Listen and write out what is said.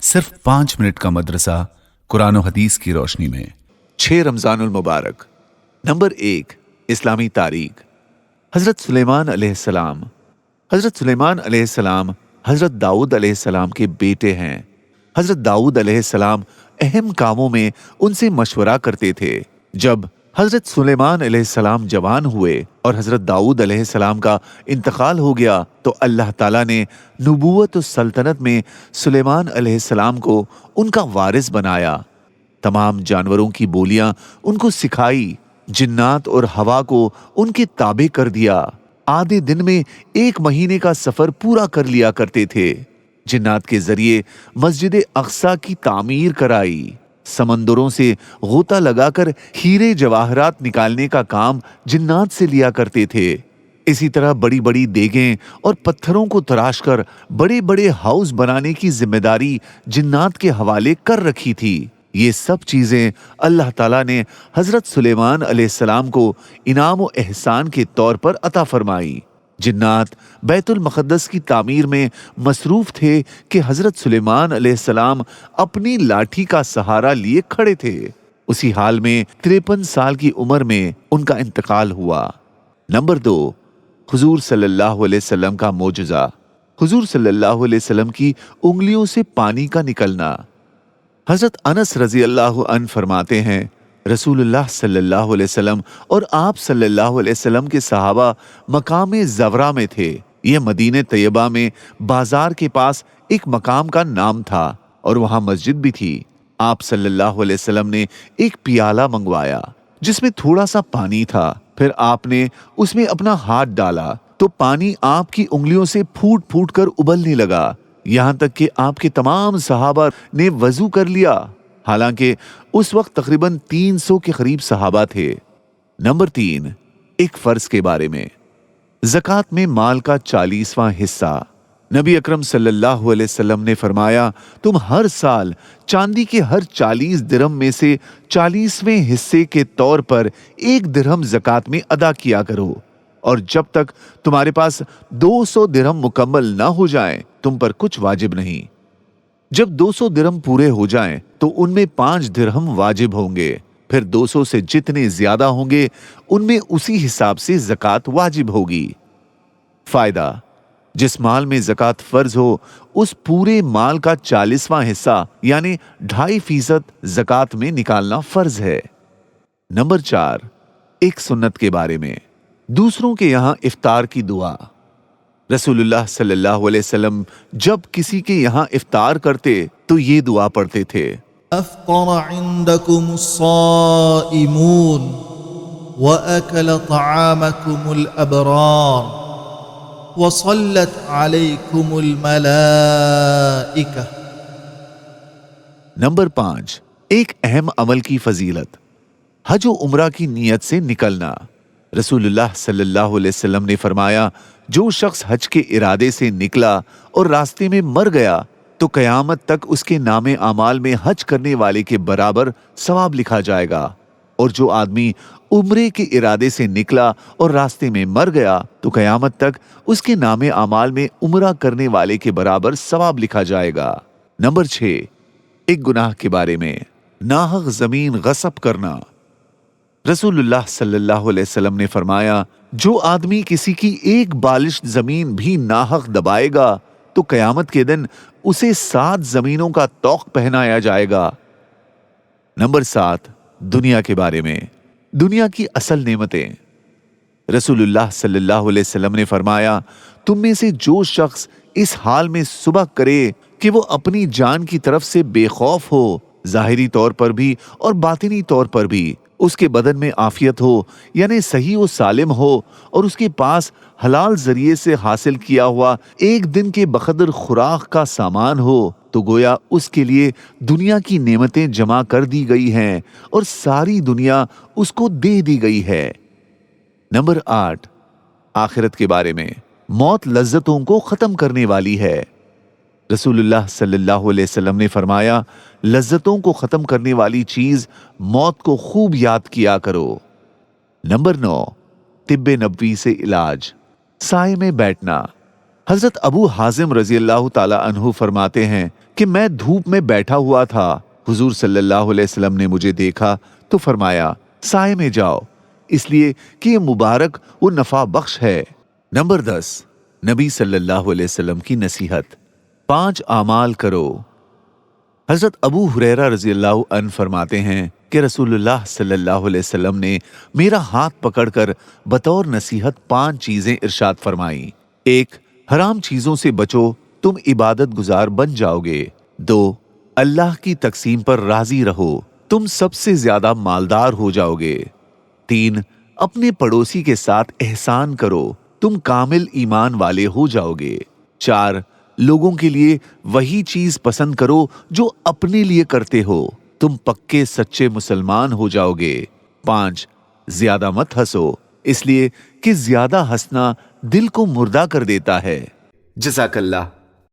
صرف 5 منٹ کا مدرسہ قرآن و حدیث کی روشنی میں 6 رمضان المبارک۔ نمبر 1، اسلامی تاریخ۔ حضرت سلیمان علیہ السلام۔ حضرت سلیمان علیہ السلام حضرت داؤد علیہ السلام کے بیٹے ہیں۔ حضرت داؤد علیہ السلام اہم کاموں میں ان سے مشورہ کرتے تھے۔ جب حضرت سلیمان علیہ السلام جوان ہوئے اور حضرت داؤد علیہ السلام کا انتقال ہو گیا تو اللہ تعالیٰ نے نبوت و سلطنت میں سلیمان علیہ السلام کو ان کا وارث بنایا۔ تمام جانوروں کی بولیاں ان کو سکھائی، جنات اور ہوا کو ان کے تابع کر دیا۔ آدھے دن میں 1 مہینے کا سفر پورا کر لیا کرتے تھے۔ جنات کے ذریعے مسجد اقصی کی تعمیر کرائی۔ سمندروں سے غوطہ لگا کر ہیرے جواہرات نکالنے کا کام جنات سے لیا کرتے تھے۔ اسی طرح بڑی بڑی دیگیں اور پتھروں کو تراش کر بڑے بڑے ہاؤس بنانے کی ذمہ داری جنات کے حوالے کر رکھی تھی۔ یہ سب چیزیں اللہ تعالیٰ نے حضرت سلیمان علیہ السلام کو انعام و احسان کے طور پر عطا فرمائی۔ جنات بیت المقدس کی تعمیر میں مصروف تھے کہ حضرت سلیمان علیہ السلام اپنی لاٹھی کا سہارا لیے کھڑے تھے۔ اسی حال میں 53 سال کی عمر میں ان کا انتقال ہوا۔ نمبر 2، حضور صلی اللہ علیہ وسلم کا معجزہ۔ حضور صلی اللہ علیہ وسلم کی انگلیوں سے پانی کا نکلنا۔ حضرت انس رضی اللہ عنہ فرماتے ہیں، رسول اللہ صلی اللہ علیہ وسلم اور آپ صلی اللہ علیہ وسلم کے صحابہ مقام زورا میں تھے۔ یہ مدینہ طیبہ میں بازار کے پاس ایک مقام کا نام تھا اور وہاں مسجد بھی تھی۔ آپ صلی اللہ علیہ وسلم نے ایک پیالہ منگوایا جس میں تھوڑا سا پانی تھا۔ پھر آپ نے اس میں اپنا ہاتھ ڈالا تو پانی آپ کی انگلیوں سے پھوٹ پھوٹ کر ابلنے لگا، یہاں تک کہ آپ کے تمام صحابہ نے وضو کر لیا، حالانکہ اس وقت تقریباً 300 کے قریب صحابہ تھے۔ نمبر 3، ایک فرض کے بارے میں۔ زکوٰۃ میں مال کا 40واں حصہ۔ نبی اکرم صلی اللہ علیہ وسلم نے فرمایا، تم ہر سال چاندی کے ہر 40 درہم میں سے 40ویں حصے کے طور پر 1 درہم زکوٰۃ میں ادا کیا کرو، اور جب تک تمہارے پاس 200 درہم مکمل نہ ہو جائیں تم پر کچھ واجب نہیں۔ جب 200 درہم پورے ہو جائیں تو ان میں 5 درہم واجب ہوں گے، پھر 200 سے جتنے زیادہ ہوں گے ان میں اسی حساب سے زکوٰۃ واجب ہوگی۔ فائدہ: جس مال میں زکوٰۃ فرض ہو اس پورے مال کا 40واں حصہ یعنی 2.5% زکوٰۃ میں نکالنا فرض ہے۔ نمبر 4، ایک سنت کے بارے میں۔ دوسروں کے یہاں افطار کی دعا۔ رسول اللہ صلی اللہ علیہ وسلم جب کسی کے یہاں افطار کرتے تو یہ دعا پڑھتے تھے، افطر عندكم الصائمون واكل طعامكم الابرار وصلت عليكم الملائكة۔ نمبر 5، ایک اہم عمل کی فضیلت۔ حج و عمرہ کی نیت سے نکلنا۔ رسول اللہ صلی اللہ علیہ وسلم نے فرمایا، جو شخص حج کے ارادے سے نکلا اور راستے میں مر گیا تو قیامت تک اس کے نام اعمال میں حج کرنے والے کے برابر ثواب لکھا جائے گا، اور جو آدمی عمرے کے ارادے سے نکلا اور راستے میں مر گیا تو قیامت تک اس کے نام اعمال میں عمرہ کرنے والے کے برابر ثواب لکھا جائے گا۔ نمبر 6، ایک گناہ کے بارے میں۔ ناحق زمین غصب کرنا۔ رسول اللہ صلی اللہ علیہ وسلم نے فرمایا، جو آدمی کسی کی ایک بالش زمین بھی ناحق دبائے گا تو قیامت کے دن اسے 7 زمینوں کا طوق پہنایا جائے گا۔ نمبر 7، دنیا کے بارے میں۔ دنیا کی اصل نعمتیں۔ رسول اللہ صلی اللہ علیہ وسلم نے فرمایا، تم میں سے جو شخص اس حال میں صبح کرے کہ وہ اپنی جان کی طرف سے بے خوف ہو، ظاہری طور پر بھی اور باطنی طور پر بھی، اس کے بدن میں عافیت ہو یعنی صحیح و سالم ہو، اور اس کے پاس حلال ذریعے سے حاصل کیا ہوا 1 دن کے بقدر خوراک کا سامان ہو، تو گویا اس کے لیے دنیا کی نعمتیں جمع کر دی گئی ہیں اور ساری دنیا اس کو دے دی گئی ہے۔ نمبر 8، آخرت کے بارے میں۔ موت لذتوں کو ختم کرنے والی ہے۔ رسول اللہ صلی اللہ علیہ وسلم نے فرمایا، لذتوں کو ختم کرنے والی چیز موت کو خوب یاد کیا کرو۔ نمبر 9، طب نبوی سے علاج۔ سائے میں بیٹھنا۔ حضرت ابو حازم رضی اللہ تعالی عنہ فرماتے ہیں کہ میں دھوپ میں بیٹھا ہوا تھا، حضور صلی اللہ علیہ وسلم نے مجھے دیکھا تو فرمایا سائے میں جاؤ، اس لیے کہ یہ مبارک وہ نفع بخش ہے۔ نمبر 10، نبی صلی اللہ علیہ وسلم کی نصیحت، 5 اعمال کرو۔ حضرت ابو ہریرہ رضی اللہ عنہ فرماتے ہیں کہ رسول اللہ صلی اللہ علیہ وسلم نے میرا ہاتھ پکڑ کر بطور نصیحت 5 چیزیں ارشاد فرمائیں۔ 1، حرام چیزوں سے بچو، تم عبادت گزار بن جاؤ گے۔ 2، اللہ کی تقسیم پر راضی رہو، تم سب سے زیادہ مالدار ہو جاؤ گے۔ 3، اپنے پڑوسی کے ساتھ احسان کرو، تم کامل ایمان والے ہو جاؤ گے۔ 4، لوگوں کے لیے وہی چیز پسند کرو جو اپنے لیے کرتے ہو، تم پکے سچے مسلمان ہو جاؤ گے۔ 5، زیادہ مت ہنسو، اس لیے کہ زیادہ ہنسنا دل کو مردہ کر دیتا ہے۔ جزاک اللہ۔